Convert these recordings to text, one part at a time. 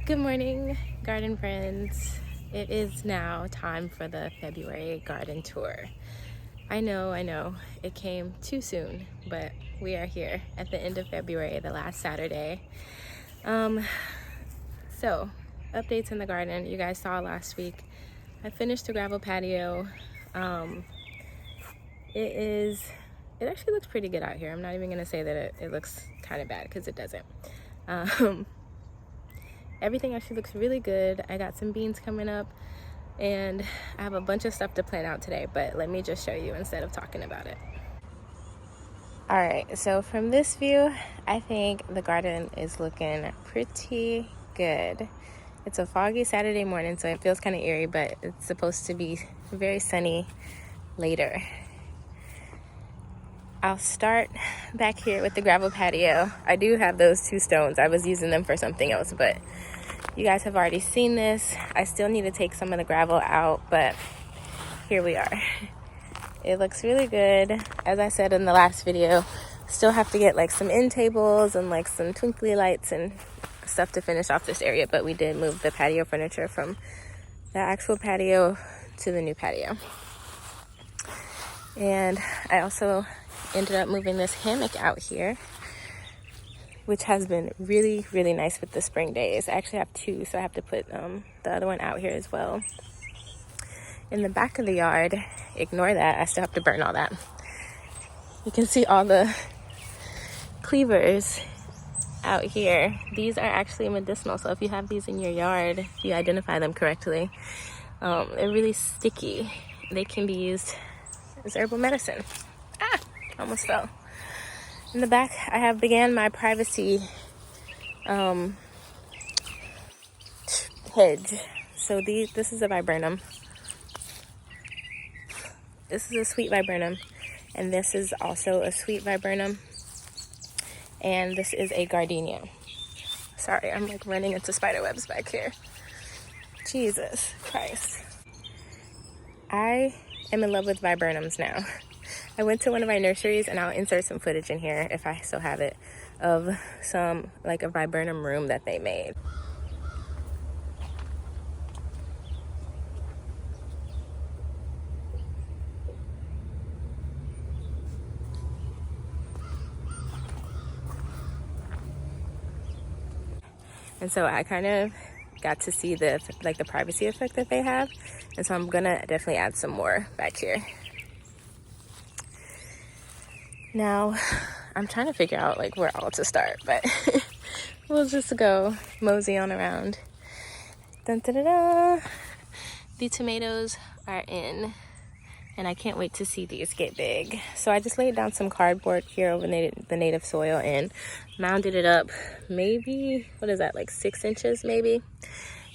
Good morning, garden friends. It is now time for the February garden tour. I know, it came too soon, but we are here at the end of February, the last Saturday. So, updates in the garden. You guys saw last week. I finished the gravel patio. It actually looks pretty good out here. I'm not even gonna say that it looks kind of bad, because it doesn't. Everything actually looks really good. I got some beans coming up, and I have a bunch of stuff to plant out today, but let me just show you instead of talking about it. All right, so from this view, I think the garden is looking pretty good. It's a foggy Saturday morning, so it feels kind of eerie, but it's supposed to be very sunny later. I'll start back here with the gravel patio. I do have those 2 stones. I was using them for something else, but you guys have already seen this. I still need to take some of the gravel out, but here we are. It looks really good. As I said in the last video, still have to get like some end tables and like some twinkly lights and stuff to finish off this area, but we did move the patio furniture from the actual patio to the new patio. And I also ended up moving this hammock out here, which has been really, really nice with the spring days. I actually have 2, so I have to put the other one out here as well. In the back of the yard, ignore that, I still have to burn all that. You can see all the cleavers out here. These are actually medicinal, so if you have these in your yard, if you identify them correctly, they're really sticky. They can be used as herbal medicine. Almost fell. In the back, I have began my privacy hedge. So this is a viburnum. This is a sweet viburnum, and this is also a sweet viburnum, and this is a gardenia. Sorry, I'm like running into spider webs back here. Jesus Christ. I am in love with viburnums now. I went to one of my nurseries, and I'll insert some footage in here if I still have it, of some, like a viburnum room that they made. And so I kind of got to see the privacy effect that they have. And so I'm gonna definitely add some more back here. Now, I'm trying to figure out like where all to start, but we'll just go mosey on around. Dun, dun, dun, dun. The tomatoes are in, and I can't wait to see these get big. So I just laid down some cardboard here over the native soil and mounded it up, maybe, what is that, like 6 inches maybe?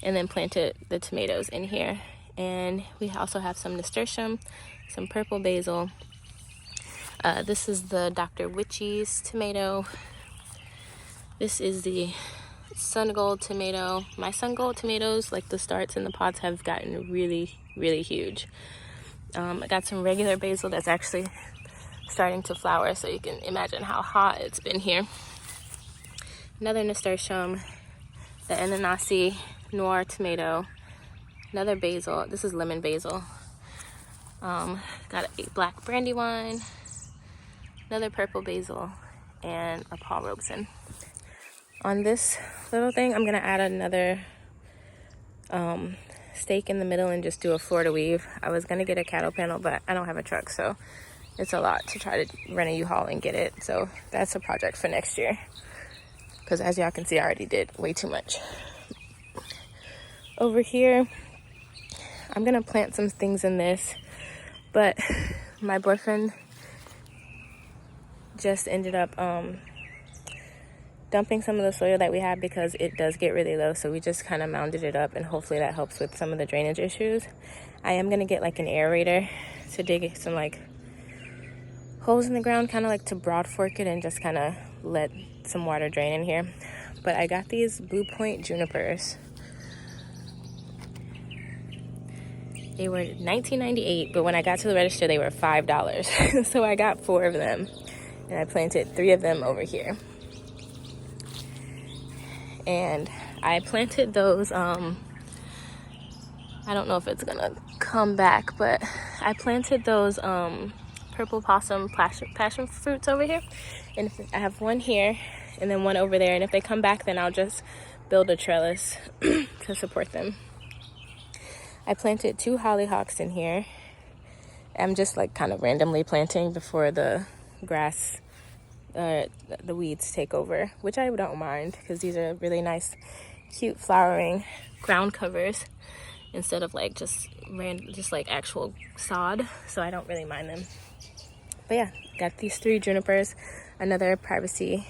And then planted the tomatoes in here. And we also have some nasturtium, some purple basil. This is the Dr. Witchy's tomato. This is the Sun Gold tomato. My Sun Gold tomatoes, like the starts in the pots, have gotten really, really huge. I got some regular basil that's actually starting to flower, so you can imagine how hot it's been here. Another nasturtium, the Ananasi Noir tomato, another basil. This is lemon basil. Got a black brandywine, another purple basil, and a Paul Robeson. On this little thing, I'm gonna add another stake in the middle and just do a floor to weave. I was gonna get a cattle panel, but I don't have a truck, so it's a lot to try to rent a U-Haul and get it. So that's a project for next year, because as y'all can see, I already did way too much. Over here, I'm gonna plant some things in this, but my boyfriend just ended up dumping some of the soil that we have, because it does get really low, so we just kind of mounded it up, and hopefully that helps with some of the drainage issues. I am gonna get like an aerator to dig some like holes in the ground, kind of like to broad fork it and just kind of let some water drain in here. But I got these Blue Point junipers. They were $19.98, but when I got to the register, they were $5. So I got 4 of them, and I planted 3 of them over here. and I planted those, I don't know if it's gonna come back, but I planted those purple possum passion fruits over here, and I have one here and then one over there, and if they come back, then I'll just build a trellis to support them. I planted 2 hollyhocks in here. I'm just like kind of randomly planting before the grass, the weeds take over, which I don't mind because these are really nice, cute flowering ground covers instead of like just like actual sod, so I don't really mind them. But yeah, got these 3 junipers, another privacy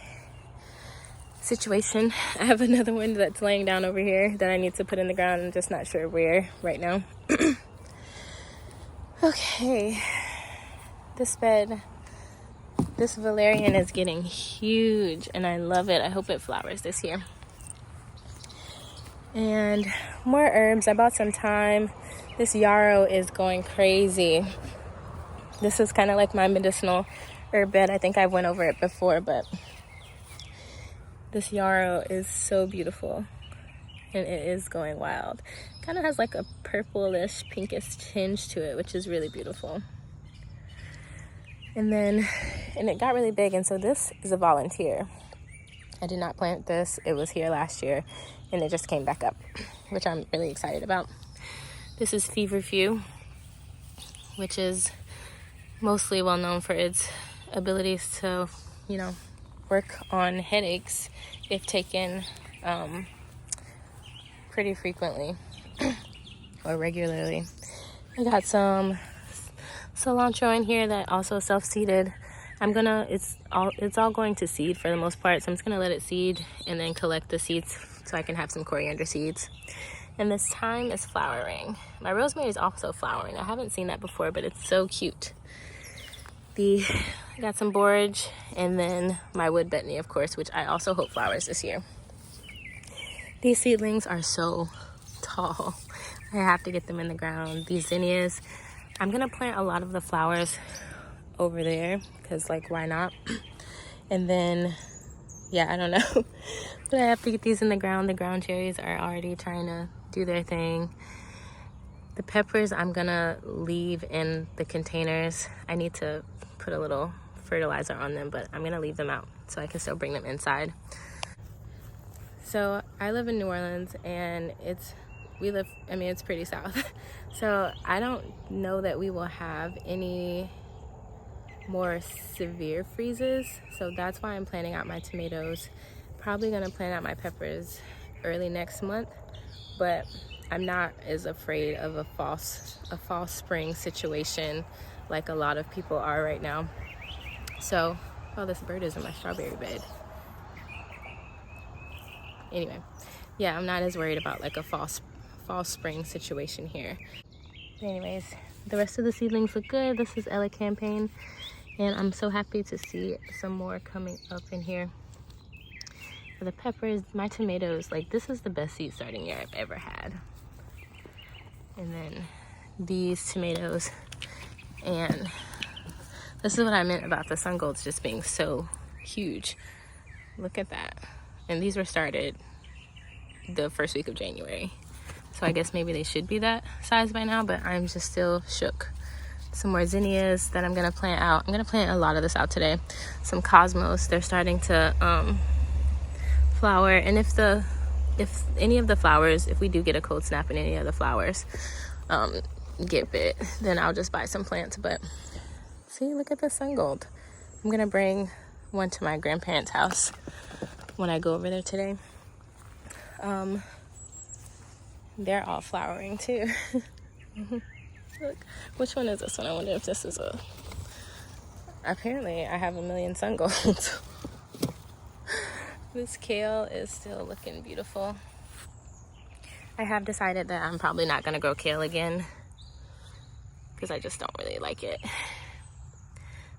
situation. I have another one that's laying down over here that I need to put in the ground. I'm just not sure where right now. Okay, this bed, this valerian is getting huge and I love it. I hope it flowers this year. And more herbs. I bought some thyme. This yarrow is going crazy. This is kind of like my medicinal herb bed. I think I went over it before, but this yarrow is so beautiful and it is going wild. Kind of has like a purplish pinkish tinge to it, which is really beautiful. And it got really big, and so this is a volunteer. I did not plant this. It was here last year and it just came back up, which I'm really excited about. This is feverfew, which is mostly well known for its abilities to, work on headaches if taken pretty frequently or regularly. I got some cilantro in here that also self-seeded. It's all going to seed for the most part, so I'm just gonna let it seed and then collect the seeds so I can have some coriander seeds. And this thyme is flowering. My rosemary is also flowering. I haven't seen that before, but it's so cute. I got some borage, and then my wood betony, of course, which I also hope flowers this year. These seedlings are so tall. I have to get them in the ground. These zinnias, I'm gonna plant a lot of the flowers over there because, like, why not? And then, yeah, I don't know. But I have to get these in the ground. The ground cherries are already trying to do their thing. The peppers I'm gonna leave in the containers. I need to put a little fertilizer on them, but I'm gonna leave them out so I can still bring them inside. So I live in New Orleans, and it's pretty south. So I don't know that we will have any more severe freezes. So that's why I'm planting out my tomatoes. Probably gonna plant out my peppers early next month, but I'm not as afraid of a fall spring situation like a lot of people are right now. So, oh, this bird is in my strawberry bed. Anyway, yeah, I'm not as worried about like a fall spring situation here. Anyways, the rest of the seedlings look good. This is elecampane, and I'm so happy to see some more coming up in here. For the peppers, my tomatoes, like, this is the best seed starting year I've ever had. And then these tomatoes, and this is what I meant about the sun golds just being so huge. Look at that. And these were started the first week of January, so I guess maybe they should be that size by now, but I'm just still shook. Some more zinnias that I'm gonna plant out. I'm gonna plant a lot of this out today. Some cosmos, they're starting to flower, and if any of the flowers, if we do get a cold snap and any of the flowers get bit, then I'll just buy some plants. But see, look at the sun gold. I'm gonna bring one to my grandparents' house when I go over there today. They're all flowering too. Look, which one is this one? I wonder if this is apparently I have a million sun golds. This kale is still looking beautiful. I have decided that I'm probably not gonna grow kale again because I just don't really like it.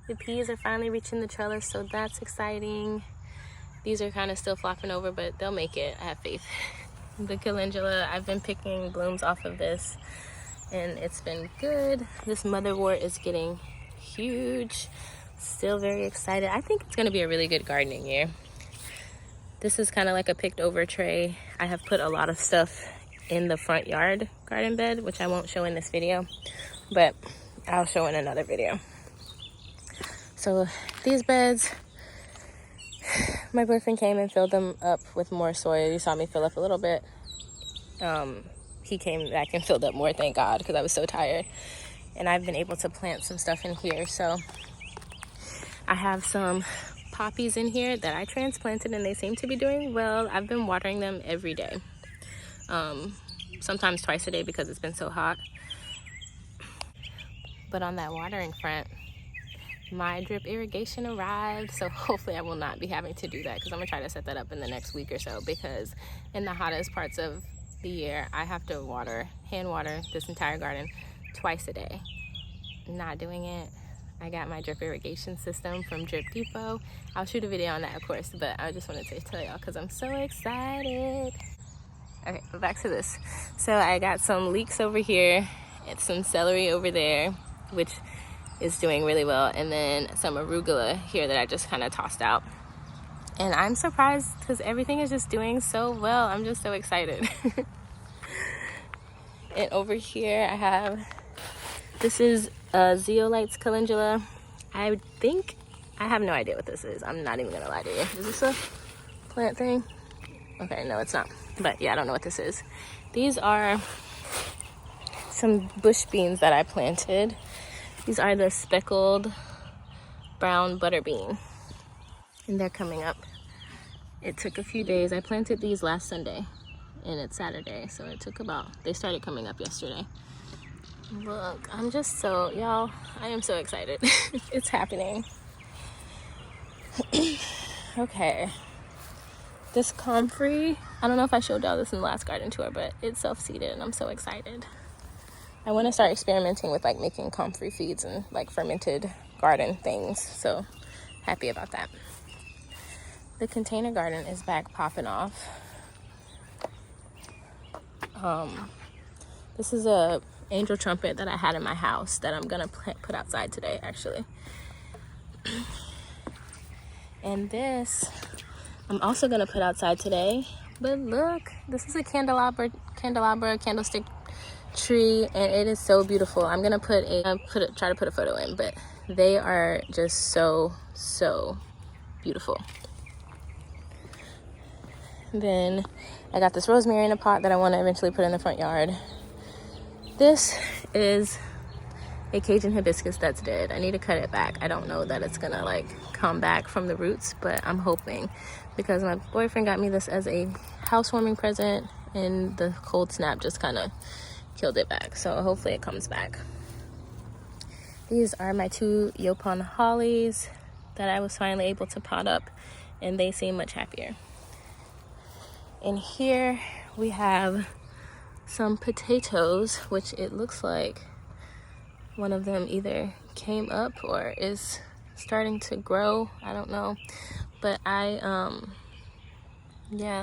The peas are finally reaching the trellis, so that's exciting. These are kind of still flopping over, but they'll make it. I have faith. The calendula, I've been picking blooms off of this, and it's been good. This motherwort is getting huge. Still very excited. I think it's going to be a really good gardening year. This is kind of like a picked over tray. I have put a lot of stuff in the front yard garden bed, which I won't show in this video, but I'll show in another video. So these beds, my boyfriend came and filled them up with more soil. You saw me fill up a little bit. He came back and filled up more, thank God, because I was so tired. And I've been able to plant some stuff in here. So I have some poppies in here that I transplanted, and they seem to be doing well. I've been watering them every day, sometimes twice a day because it's been so hot. But on that watering front, my drip irrigation arrived, so hopefully I will not be having to do that, because I'm gonna try to set that up in the next week or so, because in the hottest parts of the year I have to hand water this entire garden twice a day. Not doing it. I got my drip irrigation system from Drip Depot. I'll shoot a video on that, of course, but I just wanted to tell y'all because I'm so excited. Okay, but back to this. So I got some leeks over here and some celery over there, which is doing really well, and then some arugula here that I just kind of tossed out. And I'm surprised because everything is just doing so well. I'm just so excited. And over here I have, this is Zeolites calendula. I think, I have no idea what this is. I'm not even gonna lie to you. Is this a plant thing? Okay, no, it's not. But yeah, I don't know what this is. These are some bush beans that I planted. These are the speckled brown butter bean, and they're coming up. It took a few days. I planted these last Sunday, and it's Saturday, so it took they started coming up yesterday. Look, I'm just so, y'all, I am so excited. It's happening. Okay. This comfrey, I don't know if I showed y'all this in the last garden tour, but it's self-seeded, and I'm so excited. I want to start experimenting with like making comfrey feeds and like fermented garden things, so happy about that. The container garden is back popping off. This is a angel trumpet that I had in my house that I'm gonna put outside today, actually. And this I'm also gonna put outside today. But look, this is a candelabra candlestick tree, and it is so beautiful. I'm gonna try to put a photo in, but they are just so beautiful. Then I got this rosemary in a pot that I want to eventually put in the front yard. This is a Cajun hibiscus that's dead. I need to cut it back. I don't know that it's gonna like come back from the roots, but I'm hoping, because my boyfriend got me this as a housewarming present, and the cold snap just kind of killed it back. So hopefully it comes back. These are my 2 Yopon hollies that I was finally able to pot up, and they seem much happier. And here we have some potatoes, which it looks like one of them either came up or is starting to grow. I don't know, but yeah,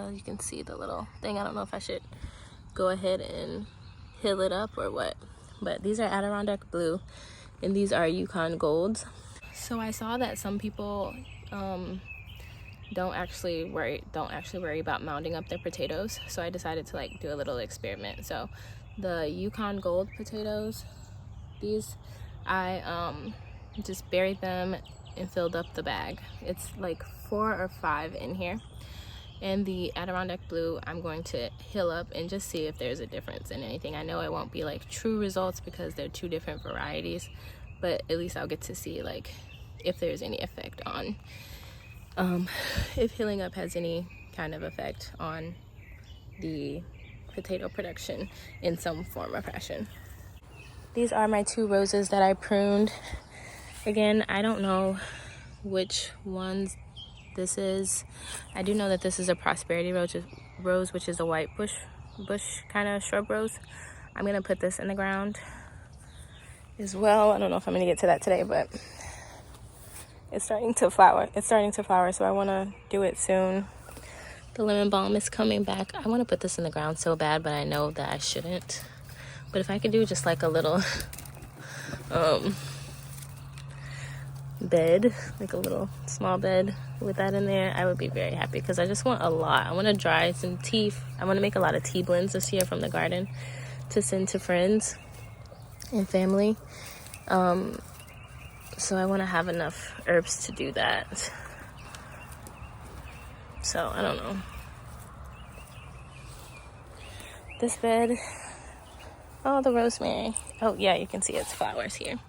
you can see the little thing. I don't know if I should go ahead and hill it up or what, but these are Adirondack blue, and these are Yukon golds. So I saw that some people don't actually worry about mounding up their potatoes, so I decided to like do a little experiment. So the Yukon gold potatoes, these I just buried them and filled up the bag. It's like 4 or 5 in here. And the Adirondack blue, I'm going to hill up and just see if there's a difference in anything. I know it won't be like true results because they're 2 different varieties, but at least I'll get to see like if there's any effect on if hilling up has any kind of effect on the potato production in some form or fashion. These are my 2 roses that I pruned. Again, I don't know which ones this is. I do know that this is a prosperity rose, which is a white bush kind of shrub rose. I'm gonna put this in the ground as well. I don't know if I'm gonna get to that today, but it's starting to flower. So I want to do it soon. The lemon balm is coming back. I want to put this in the ground so bad, but I know that I shouldn't. But if I could do just like a little bed, like a little small bed with that in there, I would be very happy, because I just want a lot. I want to dry some tea. I want to make a lot of tea blends this year from the garden to send to friends and family. So I want to have enough herbs to do that. So I don't know. This bed, oh, the rosemary. Oh yeah, you can see its flowers here.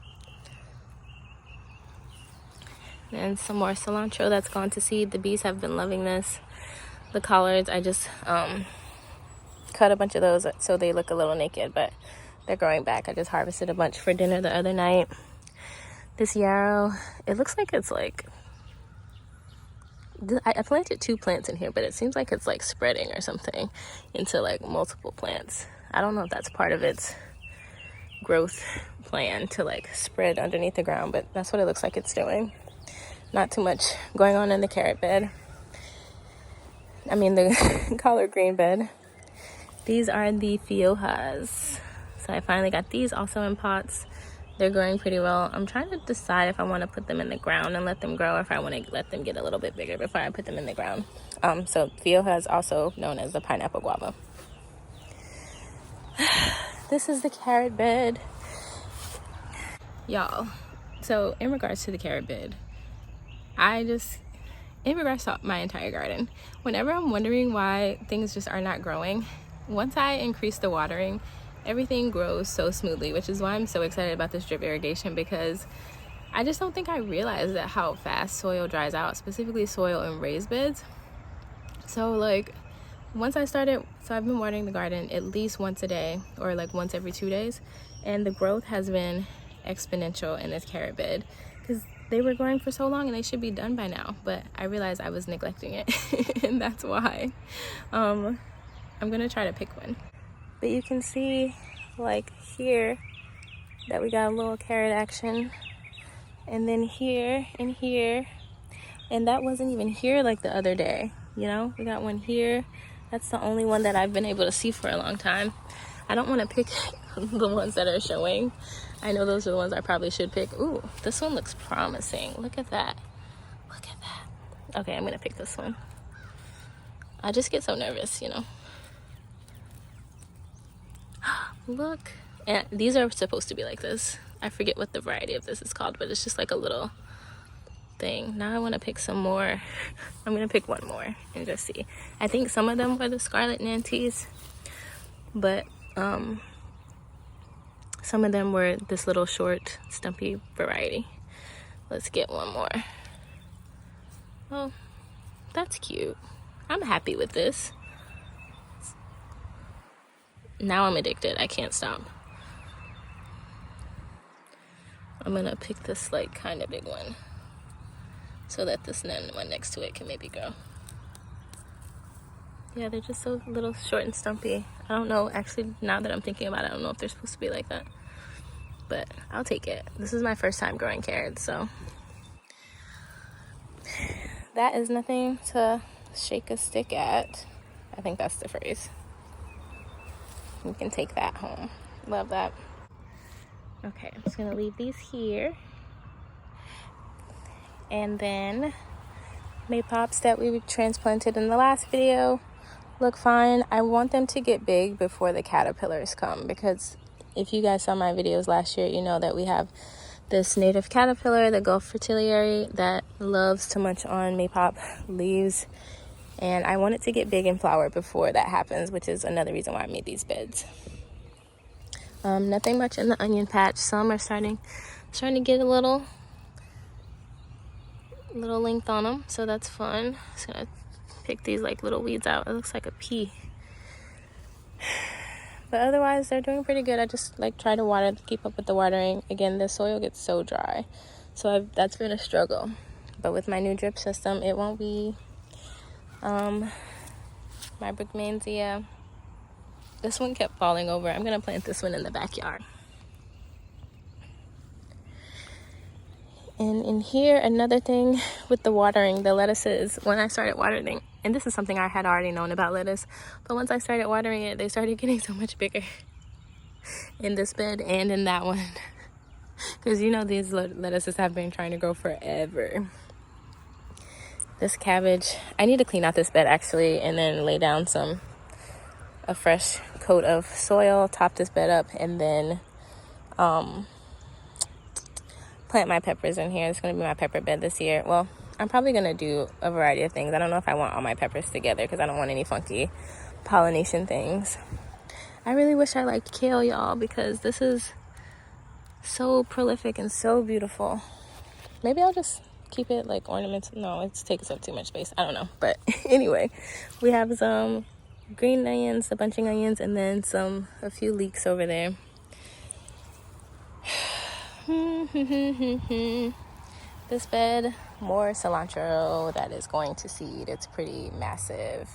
And some more cilantro that's gone to seed. The bees have been loving this. The collards, I just cut a bunch of those so they look a little naked, but they're growing back. I just harvested a bunch for dinner the other night. This yarrow, it looks like it's like, I planted 2 plants in here, but it seems like it's like spreading or something into like multiple plants. I don't know if that's part of its growth plan to like spread underneath the ground, but that's what it looks like it's doing. Not too much going on in the carrot bed. I mean the collard green bed. These are the fiojas. So I finally got these also in pots. They're growing pretty well. I'm trying to decide if I want to put them in the ground and let them grow, or if I want to let them get a little bit bigger before I put them in the ground. So fioja is also known as the pineapple guava. This is the carrot bed. Y'all, so in regards to the carrot bed, in regards to my entire garden, whenever I'm wondering why things just are not growing, once I increase the watering, everything grows so smoothly, which is why I'm so excited about this drip irrigation, because I just don't think I realized that how fast soil dries out, specifically soil in raised beds. So like once I started, so I've been watering the garden at least once a day, or like once every 2 days, and the growth has been exponential in this carrot bed, because they were growing for so long and they should be done by now, but I realized I was neglecting it and that's why. I'm gonna try to pick one. But you can see like here that we got a little carrot action, and then here and here, and that wasn't even here like the other day, you know. We got one here. That's the only one that I've been able to see for a long time. I don't want to pick the ones that are showing. I know those are the ones I probably should pick. Ooh, this one looks promising. Look at that. Look at that. Okay, I'm gonna pick this one. I just get so nervous, you know. Look, and these are supposed to be like this. I forget what the variety of this is called, but it's just like a little thing. Now I want to pick some more. I'm gonna pick one more and just see. I think some of them were the Scarlet Nantes, but some of them were this little short stumpy variety. Let's get one more. Oh, that's cute. I'm happy with this. Now I'm addicted. I can't stop. I'm gonna pick this like kind of big one so that this one next to it can maybe grow. Yeah, they're just so little short and stumpy. I don't know, actually, now that I'm thinking about it, I don't know if they're supposed to be like that, but I'll take it. This is my first time growing carrots, so that is nothing to shake a stick at. I think that's the phrase. You can take that home. Love that. Okay, I'm just gonna leave these here. And then maypops that we transplanted in the last video look fine. I want them to get big before the caterpillars come, because if you guys saw my videos last year, you know that we have this native caterpillar, the Gulf fritillary, that loves to munch on maypop leaves, and I want it to get big and flower before that happens, which is another reason why I made these beds. Nothing much in the onion patch. Some are starting to get a little length on them, so that's fun. Just gonna pick these like little weeds out. It looks like a pea, but otherwise they're doing pretty good. I just like try to water, keep up with the watering. Again, the soil gets so dry, so that's been a struggle, but with my new drip system it won't be. My Brookmansia, this one kept falling over. I'm gonna plant this one in the backyard. And in here, another thing with the watering, the lettuces, when I started watering, and this is something I had already known about lettuce, but once I started watering it, they started getting so much bigger in this bed and in that one. because you know these lettuces have been trying to grow forever. This cabbage, I need to clean out this bed actually, and then lay down a fresh coat of soil, top this bed up, and then plant my peppers in here. It's going to be my pepper bed this year. Well, I'm probably going to do a variety of things. I don't know if I want all my peppers together because I don't want any funky pollination things. I really wish I liked kale, y'all, because this is so prolific and so beautiful. Maybe I'll just keep it like ornaments. No, it takes up too much space. I don't know. But anyway, we have some green onions, a bunching onions, and then a few leeks over there. This bed, more cilantro that is going to seed. It's pretty massive.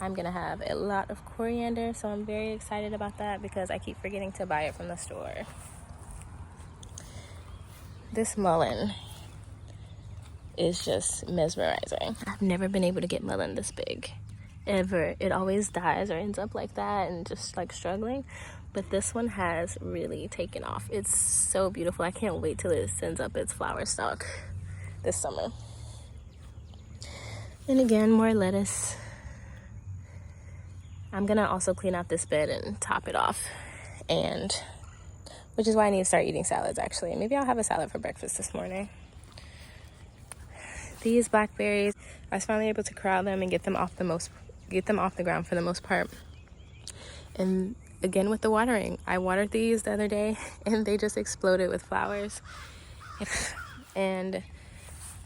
I'm gonna have a lot of coriander, so I'm very excited about that because I keep forgetting to buy it from the store. This mullein is just mesmerizing. I've never been able to get mullein this big, ever. It always dies or ends up like that and just like struggling. But this one has really taken off. It's so beautiful. I can't wait till it sends up its flower stalk this summer. And again, more lettuce. I'm gonna also clean out this bed and top it off, and which is why I need to start eating salads actually. Maybe I'll have a salad for breakfast this morning. These blackberries, I was finally able to corral them and get them off the ground for the most part. And again with the watering, I watered these the other day and they just exploded with flowers. And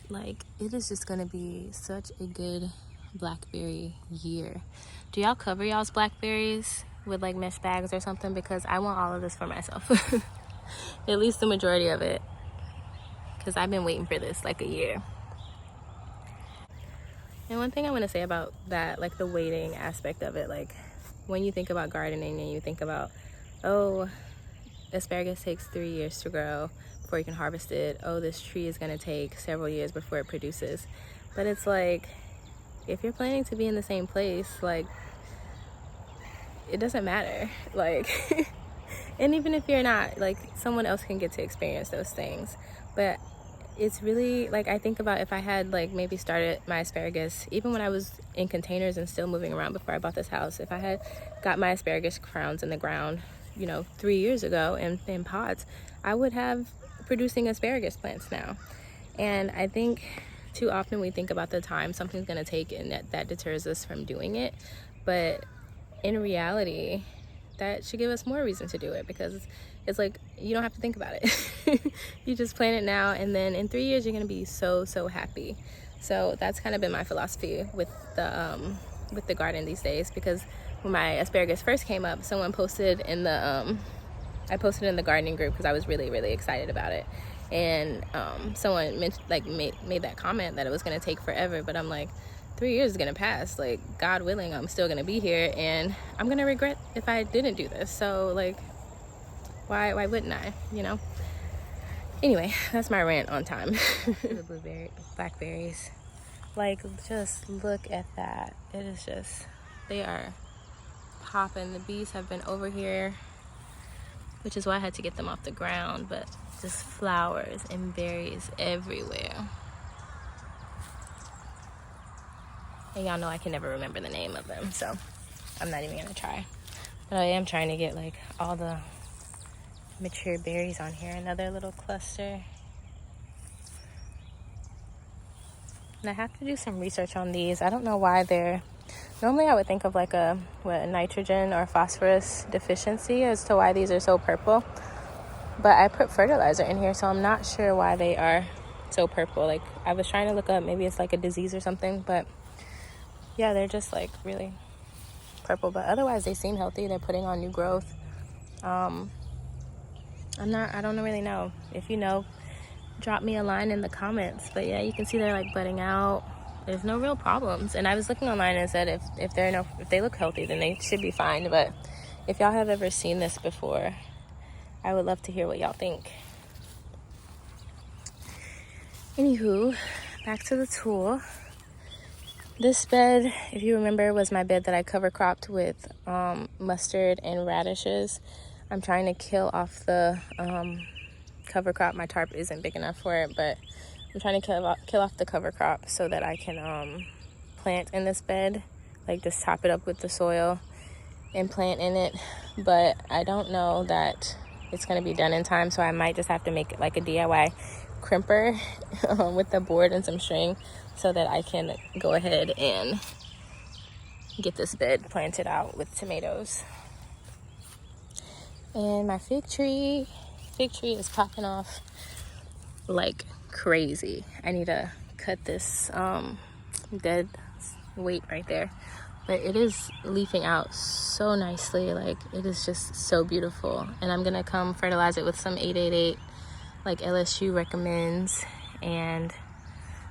like, it is just gonna be such a good blackberry year. Do y'all cover y'all's blackberries with like mesh bags or something? Because I want all of this for myself. At least the majority of it, because I've been waiting for this like a year. And one thing I want to say about that, like the waiting aspect of it, like when you think about gardening and you think about, oh, asparagus takes 3 years to grow before you can harvest it. Oh, this tree is going to take several years before it produces. But it's like, if you're planning to be in the same place, like, it doesn't matter. Like, and even if you're not, like, someone else can get to experience those things. But it's really, like, I think about if I had, like, maybe started my asparagus, even when I was in containers and still moving around before I bought this house, if I had got my asparagus crowns in the ground, 3 years ago in pots, I would have producing asparagus plants now. And I think too often we think about the time something's going to take and that deters us from doing it. But in reality, that should give us more reason to do it, because it's like, you don't have to think about it. You just plant it now, and then in 3 years you're going to be so happy. So that's kind of been my philosophy with the garden these days, because when my asparagus first came up, someone posted in the I posted in the gardening group because I was really excited about it, and someone made that comment that it was going to take forever. But I'm like, 3 years is going to pass, like, God willing, I'm still going to be here, and I'm going to regret if I didn't do this. So like, why wouldn't I, Anyway, that's my rant on time. The blackberries, like, just look at that. It is just, they are popping. The bees have been over here, which is why I had to get them off the ground, but just flowers and berries everywhere. And y'all know I can never remember the name of them, so I'm not even gonna try. But I am trying to get like all the mature berries on here. Another little cluster. And I have to do some research on these. I don't know why normally I would think of like a nitrogen or phosphorus deficiency as to why these are so purple. But I put fertilizer in here, so I'm not sure why they are so purple. Like, I was trying to look up, maybe it's like a disease or something, but yeah, they're just like really purple. But otherwise they seem healthy. They're putting on new growth. I don't really know. If you know, drop me a line in the comments. But yeah, you can see they're like budding out. There's no real problems. And I was looking online and said if they look healthy, then they should be fine. But if y'all have ever seen this before, I would love to hear what y'all think. Anywho, back to the tool. This bed, if you remember, was my bed that I cover cropped with mustard and radishes. I'm trying to kill off the cover crop. My tarp isn't big enough for it, but I'm trying to kill off the cover crop so that I can plant in this bed, like just top it up with the soil and plant in it. But I don't know that it's going to be done in time, so I might just have to make it like a DIY crimper with the board and some string so that I can go ahead and get this bed planted out with tomatoes. And my fig tree is popping off like crazy. I need to cut this dead weight right there, but it is leafing out so nicely. Like, it is just so beautiful. And I'm gonna come fertilize it with some 888 like LSU recommends, and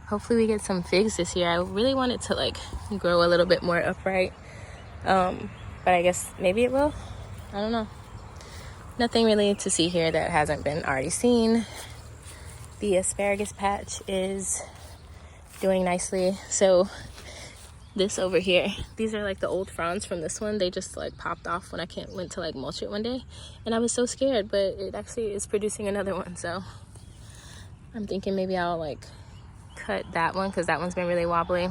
hopefully we get some figs this year. I really want it to like grow a little bit more upright, but I guess maybe it will. I don't know. Nothing really to see here that hasn't been already seen. The asparagus patch is doing nicely. So this over here, these are like the old fronds from this one. They just like popped off when I went to like mulch it one day, and I was so scared, but it actually is producing another one. So I'm thinking maybe I'll like cut that one because that one's been really wobbly.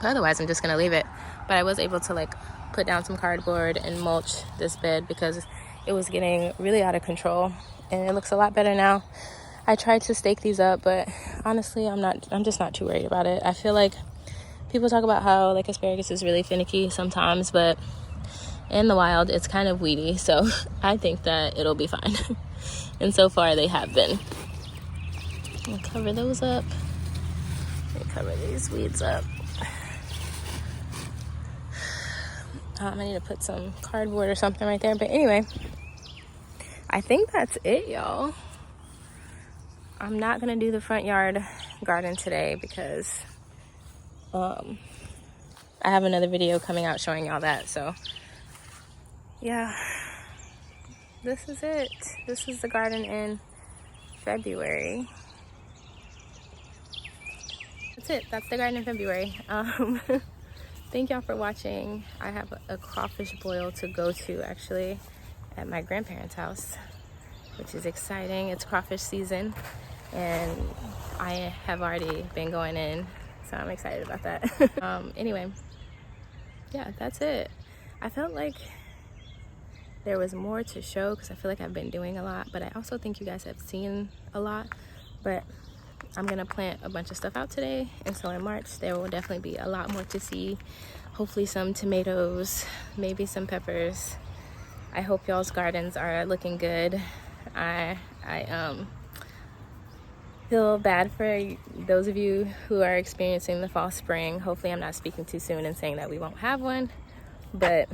But otherwise I'm just gonna leave it. But I was able to like put down some cardboard and mulch this bed because it was getting really out of control, and it looks a lot better now. I tried to stake these up, but honestly I'm just not too worried about it. I feel like people talk about how like asparagus is really finicky sometimes, but in the wild it's kind of weedy, so I think that it'll be fine. And so far they have been. I'll cover those up. I'll cover these weeds up. I need to put some cardboard or something right there. But anyway, I think that's it, y'all. I'm not gonna do the front yard garden today because I have another video coming out showing y'all that. So yeah, this is it. This is the garden in February. That's it. That's the garden in February. Thank y'all for watching. I have a crawfish boil to go to actually at my grandparents' house, which is exciting. It's crawfish season, and I have already been going in, so I'm excited about that. Anyway, yeah, that's it. I felt like there was more to show because I feel like I've been doing a lot, but I also think you guys have seen a lot. But I'm gonna plant a bunch of stuff out today, and so in March there will definitely be a lot more to see. Hopefully some tomatoes, maybe some peppers. I hope y'all's gardens are looking good. I feel bad for those of you who are experiencing the fall spring. Hopefully I'm not speaking too soon and saying that we won't have one, but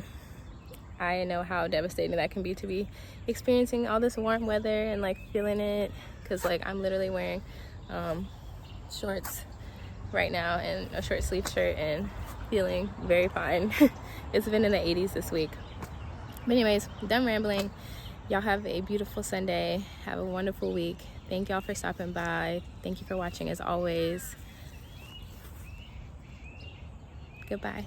I know how devastating that can be to be experiencing all this warm weather and like feeling it, because like I'm literally wearing shorts right now and a short sleeve shirt and feeling very fine. It's been in the 80s this week. But anyways, done rambling. Y'all have a beautiful Sunday. Have a wonderful week. Thank y'all for stopping by. Thank you for watching as always. Goodbye.